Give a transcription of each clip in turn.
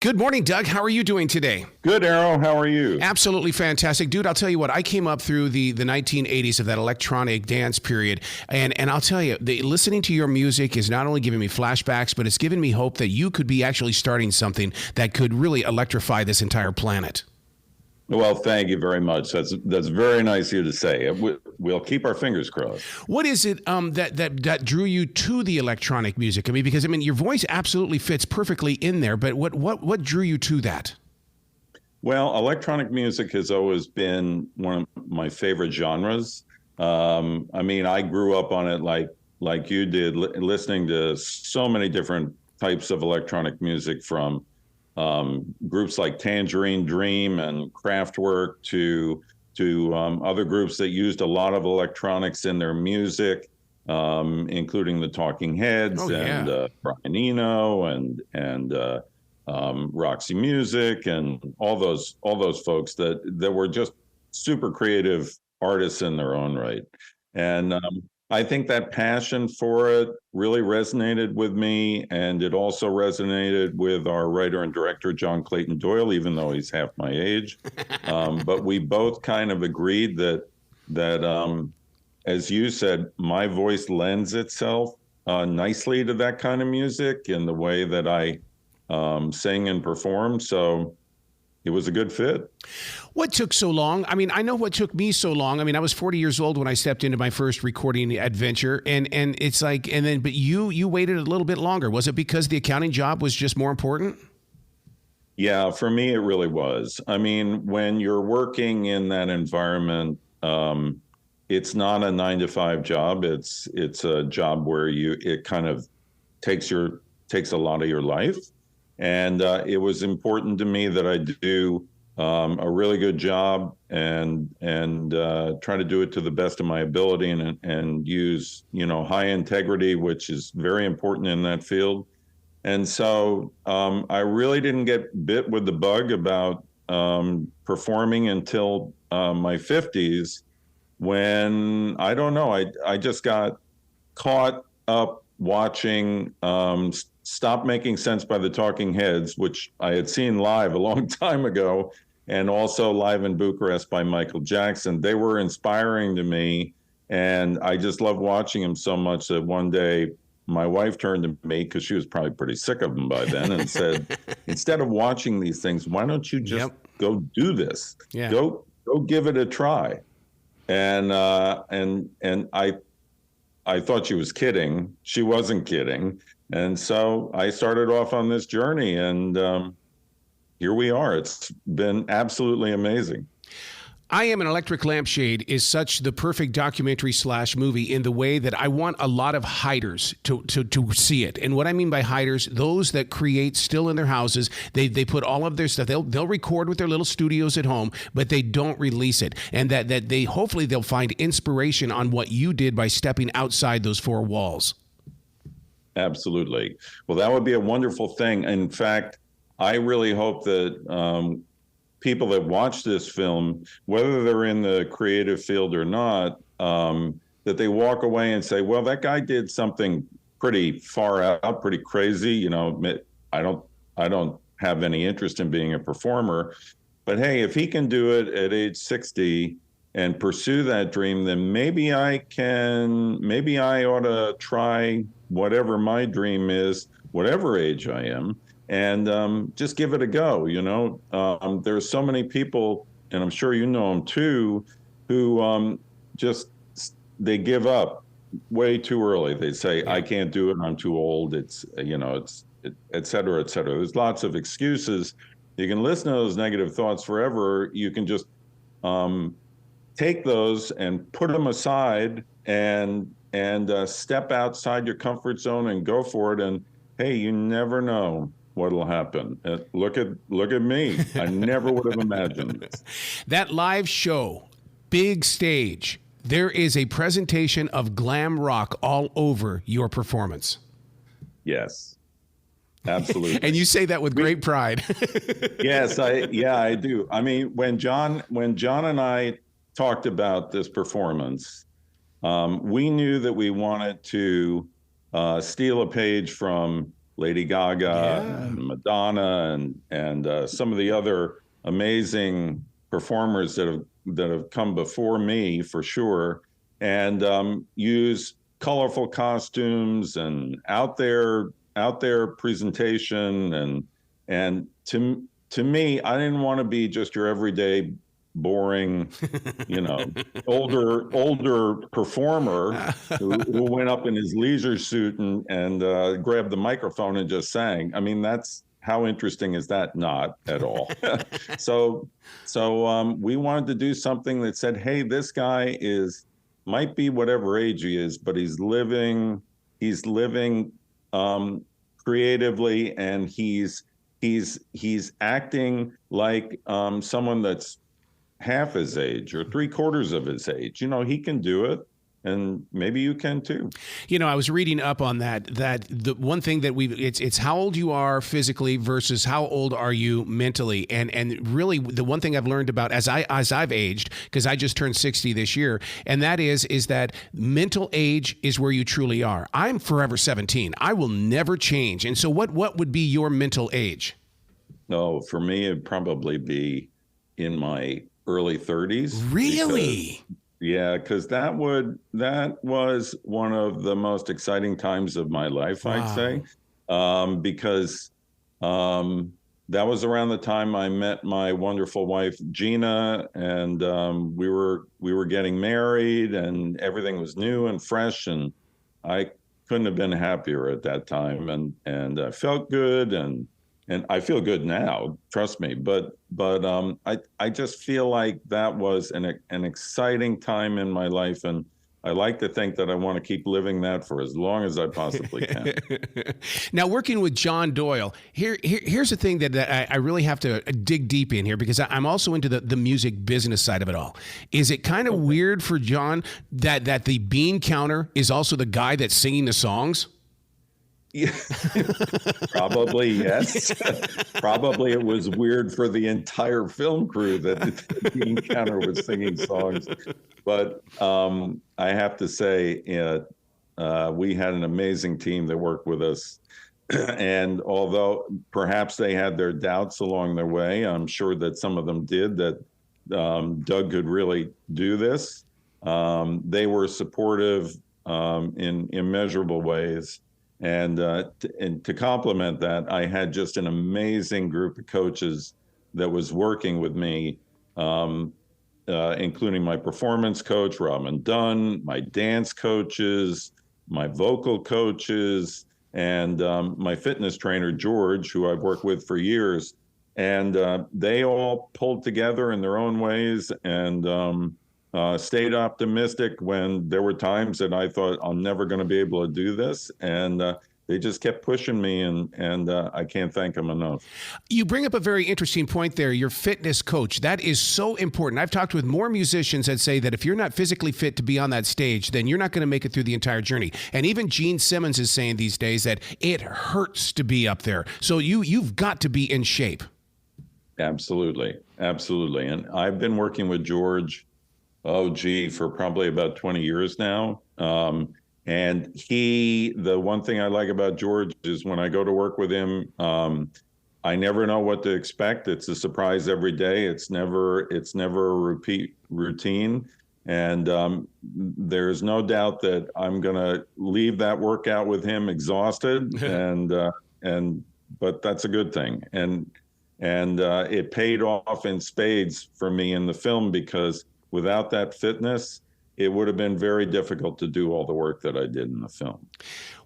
Good morning, Doug. How are you doing today? Good, Arrow. How are you? Absolutely fantastic. Dude, I'll tell you what, I came up through the 1980s of that electronic dance period, and I'll tell you, listening to your music is not only giving me flashbacks, but it's given me hope that you could be actually starting something that could really electrify this entire planet. Well, thank you very much. That's very nice of you to say. We'll keep our fingers crossed. What is it that drew you to the electronic music? I mean, because your voice absolutely fits perfectly in there, but what drew you to that? Well, electronic music has always been one of my favorite genres. I grew up on it like you did, listening to so many different types of electronic music, from groups like Tangerine Dream and Kraftwerk to other groups that used a lot of electronics in their music, including the Talking Heads and Brian Eno and Roxy Music and all those folks that were just super creative artists in their own right. And I think that passion for it really resonated with me, and it also resonated with our writer and director, John Clayton Doyle, even though he's half my age. But we both kind of agreed that as you said, my voice lends itself nicely to that kind of music in the way that I sing and perform. So it was a good fit. What took so long? I mean, I know what took me so long. I mean, I was 40 years old when I stepped into my first recording adventure, and it's like, but you waited a little bit longer. Was it because the accounting job was just more important? Yeah, for me, it really was. I mean, when you're working in that environment, it's not a 9-to-5 job. It's a job where it kind of takes a lot of your life. And it was important to me that I do a really good job and try to do it to the best of my ability and use, high integrity, which is very important in that field. And so I really didn't get bit with the bug about performing until my 50s, when, I don't know, I just got caught up watching Stop Making Sense by the Talking Heads, which I had seen live a long time ago, and also Live in Bucharest by Michael Jackson. They were inspiring to me, and I just loved watching them so much that one day my wife turned to me, because she was probably pretty sick of them by then, and said, instead of watching these things, why don't you just go do this? Yeah. Go give it a try. And I thought she was kidding. She wasn't kidding. And so I started off on this journey, and here we are. It's been absolutely amazing. I Am an Electric Lampshade is such the perfect documentary / movie in the way that I want a lot of hiders to see it. And what I mean by hiders, those that create still in their houses, they put all of their stuff, they'll record with their little studios at home, but they don't release it. And that they hopefully they'll find inspiration on what you did by stepping outside those four walls. Absolutely. Well, that would be a wonderful thing. In fact, I really hope that people that watch this film, whether they're in the creative field or not, that they walk away and say, well, that guy did something pretty far out, pretty crazy. I don't have any interest in being a performer, but hey, if he can do it at age 60 and pursue that dream, then maybe I ought to try whatever my dream is, whatever age I am, and just give it a go. There's so many people, and I'm sure you know them too, who they give up way too early. They say, I can't do it, I'm too old, it's et cetera, et cetera. There's lots of excuses. You can listen to those negative thoughts forever. You can just take those and put them aside and step outside your comfort zone and go for it. And hey, you never know what'll happen. Look at me. I never would have imagined this. That live show, big stage, there is a presentation of glam rock all over your performance. Yes, absolutely. And you say that with great pride. Yes, I do. I mean, when John and I talked about this performance, we knew that we wanted to steal a page from Lady Gaga Yeah. and Madonna and some of the other amazing performers that have come before me, for sure, and use colorful costumes and out there presentation, and to me, I didn't want to be just your everyday boring, older performer who went up in his leisure suit and grabbed the microphone and just sang. I mean, that's how interesting is that? Not at all. So we wanted to do something that said, hey, this guy might be whatever age he is, but he's living creatively, and he's acting like someone that's half his age or 3/4 of his age. He can do it, and maybe you can too. I was reading up on that the one thing that it's how old you are physically versus how old are you mentally. And really the one thing I've learned about as I've aged, because I just turned 60 this year, and that is that mental age is where you truly are. I'm forever 17. I will never change. And so what would be your mental age? No, for me, it'd probably be in my early 30s. Really? Because that was one of the most exciting times of my life, Wow. I'd say, because that was around the time I met my wonderful wife, Gina, and we were getting married, and everything was new and fresh, and I couldn't have been happier at that time, and I felt good, and I feel good now, trust me. But I just feel like that was an exciting time in my life, and I like to think that I want to keep living that for as long as I possibly can. Now, working with John Doyle, here's the thing that I really have to dig deep in here, because I'm also into the music business side of it all. Is it kind of weird for John that the bean counter is also the guy that's singing the songs? Yeah. Probably, yes. Probably it was weird for the entire film crew that the bean counter was singing songs. But I have to say, we had an amazing team that worked with us. And although perhaps they had their doubts along their way, I'm sure that some of them did, that Doug could really do this. They were supportive in immeasurable ways. And to complement that, I had just an amazing group of coaches that was working with me, including my performance coach, Robin Dunn, my dance coaches, my vocal coaches, and my fitness trainer, George, who I've worked with for years. And they all pulled together in their own ways and stayed optimistic when there were times that I thought I'm never going to be able to do this. And they just kept pushing me, and I can't thank them enough. You bring up a very interesting point there, your fitness coach. That is so important. I've talked with more musicians that say that if you're not physically fit to be on that stage, then you're not going to make it through the entire journey. And even Gene Simmons is saying these days that it hurts to be up there. So you've got to be in shape. Absolutely. Absolutely. And I've been working with George, for probably about 20 years now. And the one thing I like about George is when I go to work with him, I never know what to expect. It's a surprise every day. It's never a repeat routine. And there's no doubt that I'm going to leave that workout with him exhausted. But that's a good thing. And it paid off in spades for me in the film, because without that fitness, it would have been very difficult to do all the work that I did in the film.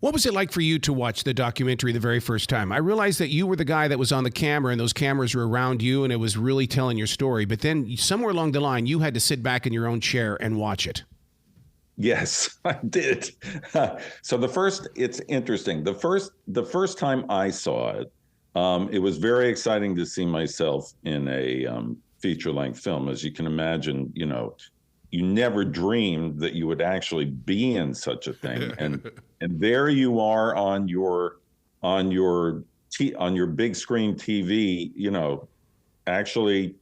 What was it like for you to watch the documentary the very first time? I realized that you were the guy that was on the camera, and those cameras were around you, and it was really telling your story. But then somewhere along the line, you had to sit back in your own chair and watch it. Yes, I did. So it's interesting. The first time I saw it, it was very exciting to see myself in a feature-length film. As you can imagine, you never dreamed that you would actually be in such a thing, and there you are on your big screen TV, actually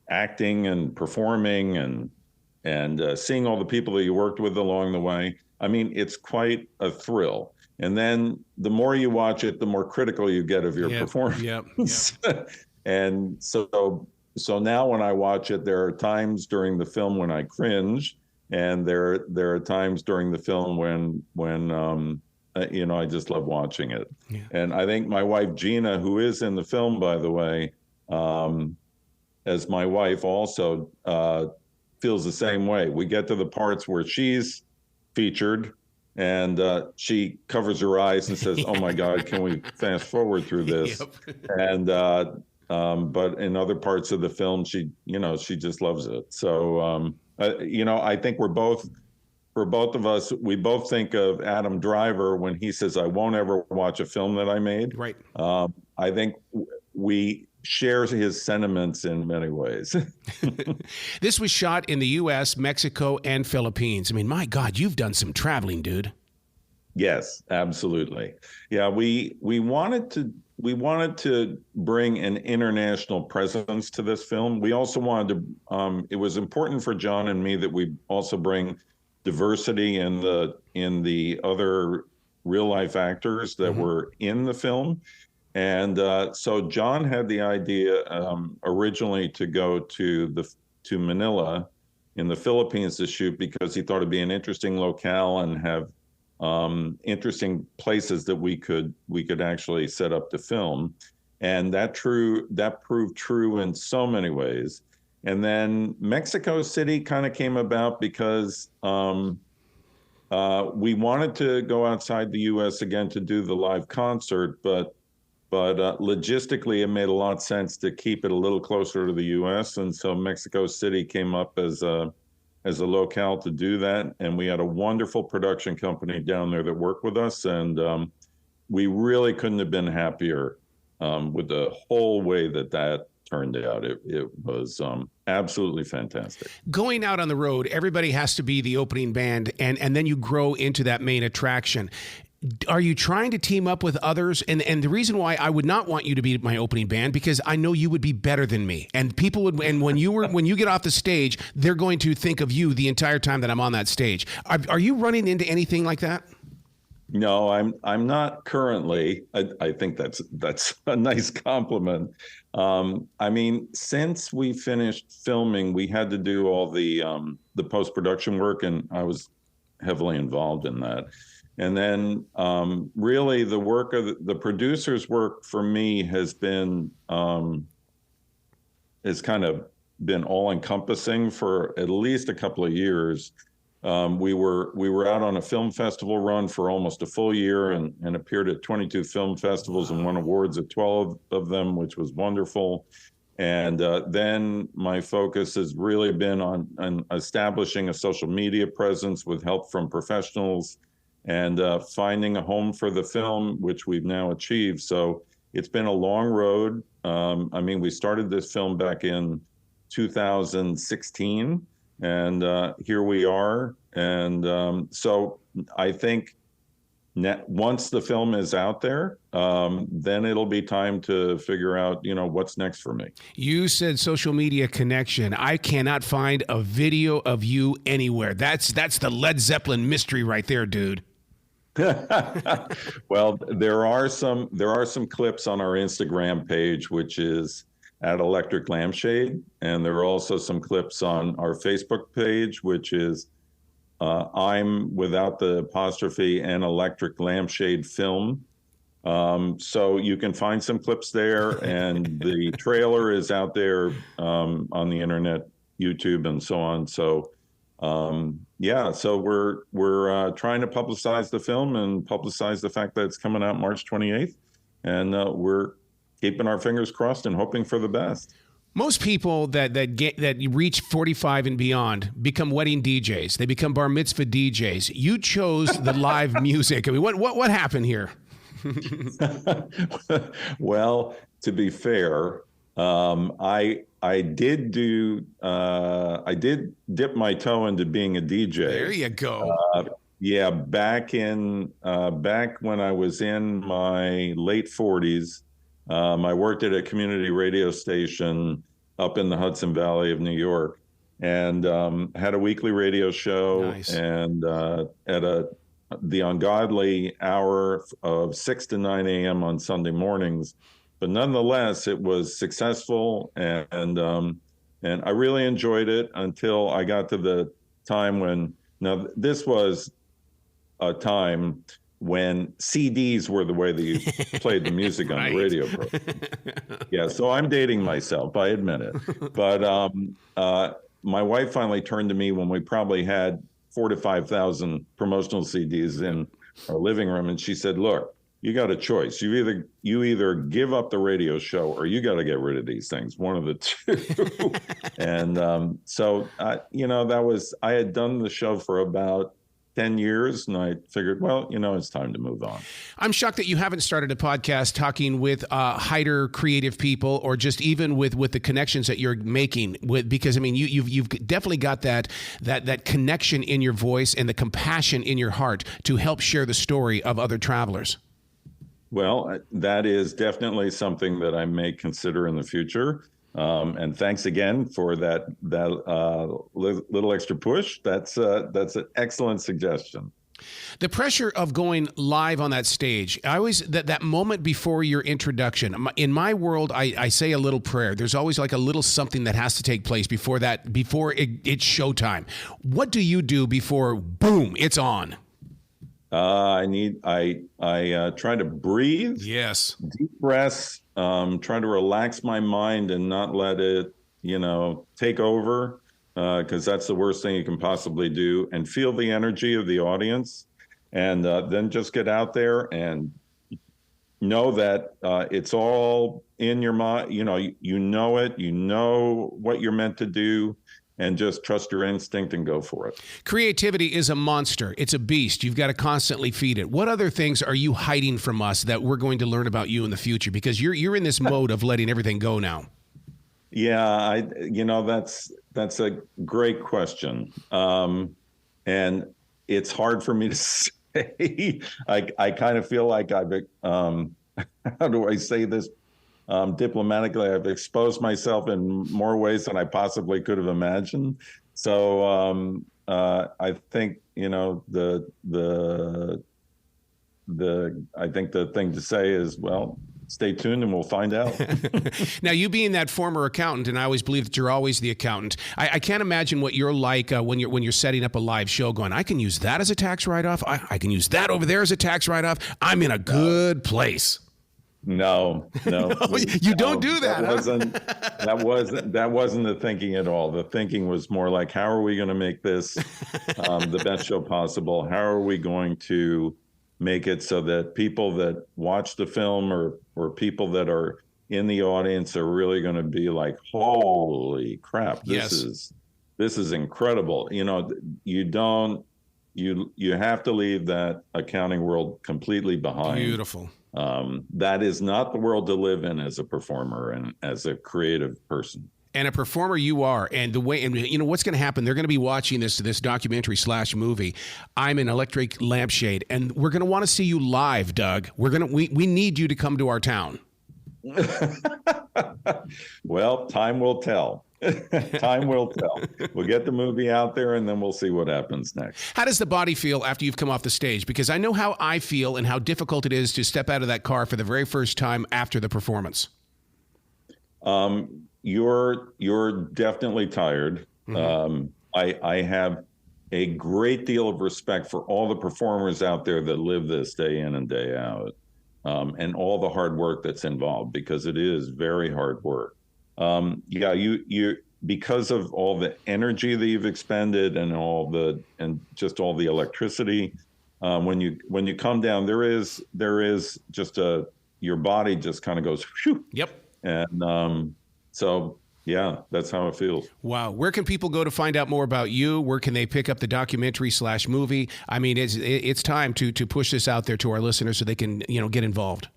acting and performing and seeing all the people that you worked with along the way. I mean, it's quite a thrill. And then the more you watch it, the more critical you get of your performance. Yep. And so now when I watch it, there are times during the film when I cringe, and there are times during the film when I just love watching it. Yeah. And I think my wife Gina, who is in the film, by the way, as my wife also feels the same way. We get to the parts where she's featured, and she covers her eyes and says, "Oh my God, can we fast forward through this?" Yep. And but in other parts of the film, she just loves it. So I think for both of us, we both think of Adam Driver when he says, "I won't ever watch a film that I made." Right. I think we share his sentiments in many ways. This was shot in the U.S., Mexico, and Philippines. I mean, my God, you've done some traveling, dude. Yes, absolutely. Yeah, we wanted to bring an international presence to this film. We also wanted to. It was important for John and me that we also bring diversity in the other real life actors that were in the film. And so John had the idea originally to go to Manila in the Philippines to shoot, because he thought it'd be an interesting locale and have interesting places that we could actually set up to film. And that proved true in so many ways. And then Mexico City kind of came about because we wanted to go outside the U.S. again to do the live concert, but logistically, it made a lot of sense to keep it a little closer to the U.S. And so Mexico City came up as a locale to do that. And we had a wonderful production company down there that worked with us. And we really couldn't have been happier with the whole way that turned out. It was absolutely fantastic. Going out on the road, everybody has to be the opening band, and then you grow into that main attraction. Are you trying to team up with others? And the reason why I would not want you to be my opening band, because I know you would be better than me. And people would, and when you get off the stage, they're going to think of you the entire time that I'm on that stage. Are you running into anything like that? No, I'm not currently. I think that's a nice compliment. I mean, since we finished filming, we had to do all the post-production work, and I was heavily involved in that. And then really the work of the producers' work for me has kind of been all encompassing for at least a couple of years. We were out on a film festival run for almost a full year and appeared at 22 film festivals and won awards at 12 of them, which was wonderful. And then my focus has really been on establishing a social media presence with help from professionals, and finding a home for the film, which we've now achieved. So it's been a long road. I mean, we started this film back in 2016, and here we are. And so I think once the film is out there, then it'll be time to figure out, what's next for me. You said social media connection. I cannot find a video of you anywhere. That's the Led Zeppelin mystery right there, dude. Well, there are some clips on our Instagram page, which is at Electric Lampshade, and there are also some clips on our Facebook page, which is I'm without the apostrophe and Electric Lampshade Film. So you can find some clips there, and the trailer is out there on the internet, YouTube, and so on. So. So we're trying to publicize the film and publicize the fact that it's coming out March 28th, and we're keeping our fingers crossed and hoping for the best. Most people that reach 45 and beyond become wedding DJs. They become bar mitzvah DJs. You chose the live music. I mean, what happened here? Well, to be fair, I did dip my toe into being a DJ. There you go. Back when I was in my late 40s, I worked at a community radio station up in the Hudson Valley of New York, and had a weekly radio show. Nice. And at the ungodly hour of 6 to 9 a.m. on Sunday mornings. But nonetheless, it was successful, and I really enjoyed it until I got to the time when, now this was a time when CDs were the way that you played the music on the radio program. Yeah, so I'm dating myself, I admit it. But my wife finally turned to me when we probably had 4,000 to 5,000 promotional CDs in our living room, and she said, "Look, you got a choice. You either give up the radio show or you got to get rid of these things. One of the two." And so I had done the show for about 10 years, and I figured, well, it's time to move on. I'm shocked that you haven't started a podcast talking with hider creative people, or just even with the connections that you're making with, because I mean, you've definitely got that connection in your voice and the compassion in your heart to help share the story of other travelers. Well, that is definitely something that I may consider in the future. And thanks again for that little extra push. That's an excellent suggestion. The pressure of going live on that stage, I always, that moment before your introduction, in my world, I say a little prayer. There's always like a little something that has to take place before it's showtime. What do you do before, boom, it's on? I try to breathe. Yes. Deep breaths. Try to relax my mind and not let it, take over, because that's the worst thing you can possibly do. And feel the energy of the audience, and then just get out there and know that it's all in your mind. You know it. You know what you're meant to do. And just trust your instinct and go for it. Creativity is a monster. It's a beast. You've got to constantly feed it. What other things are you hiding from us that we're going to learn about you in the future? Because you're in this mode of letting everything go now. Yeah, that's a great question. And it's hard for me to say. I kind of feel like how do I say this? Diplomatically, I've exposed myself in more ways than I possibly could have imagined. So I think I think the thing to say is, well, stay tuned and we'll find out. Now, you being that former accountant, and I always believe that you're always the accountant, I can't imagine what you're like when you're setting up a live show going, I can use that as a tax write-off. I can use that over there as a tax write-off. I'm in a good place. No, you don't do that. That wasn't the thinking at all. The thinking was more like, how are we going to make this the best show possible? How are we going to make it so that people that watch the film or people that are in the audience are really going to be like, holy crap, this is incredible. You have to leave that accounting world completely behind. Beautiful. That is not the world to live in as a performer and as a creative person. And a performer you are, and the way, and what's going to happen, they're going to be watching this documentary / movie, I'm an Electric Lampshade, and we're going to want to see you live, Doug. We need you to come to our town. Well, time will tell. Time will tell. We'll get the movie out there, and then we'll see what happens next. How does the body feel after you've come off the stage? Because I know how I feel and how difficult it is to step out of that car for the very first time after the performance. You're definitely tired. Mm-hmm. I have a great deal of respect for all the performers out there that live this day in and day out, and all the hard work that's involved, because it is very hard work. You because of all the energy that you've expended and just all the electricity, when you come down, there is just your body just kind of goes whew. Yep. And so yeah, that's how it feels. Wow. Where can people go to find out more about you? Where can they pick up the documentary / movie? I mean, it's time to push this out there to our listeners so they can get involved.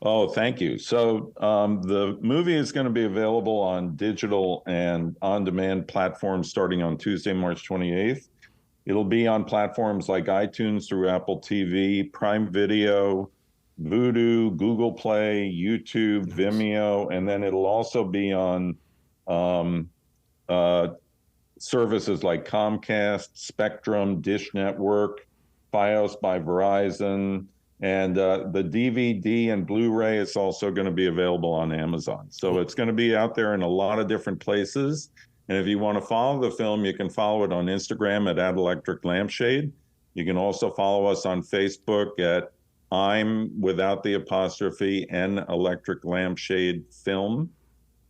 Oh, thank you. So the movie is going to be available on digital and on-demand platforms starting on Tuesday, March 28th. It'll be on platforms like iTunes, through Apple TV, Prime Video, Vudu, Google Play, YouTube, Vimeo, and then it'll also be on services like Comcast, Spectrum, Dish Network, Fios by Verizon. And the DVD and Blu-ray is also going to be available on Amazon. So it's going to be out there in a lot of different places. And if you want to follow the film, you can follow it on Instagram at @Electric Lampshade. You can also follow us on Facebook at I'm without the apostrophe N Electric Lampshade Film.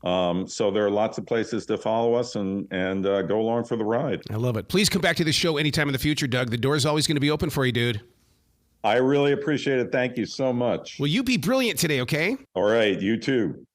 So there are lots of places to follow us and go along for the ride. I love it. Please come back to the show anytime in the future, Doug. The door's always going to be open for you, dude. I really appreciate it. Thank you so much. Will you be brilliant today, okay? All right, you too.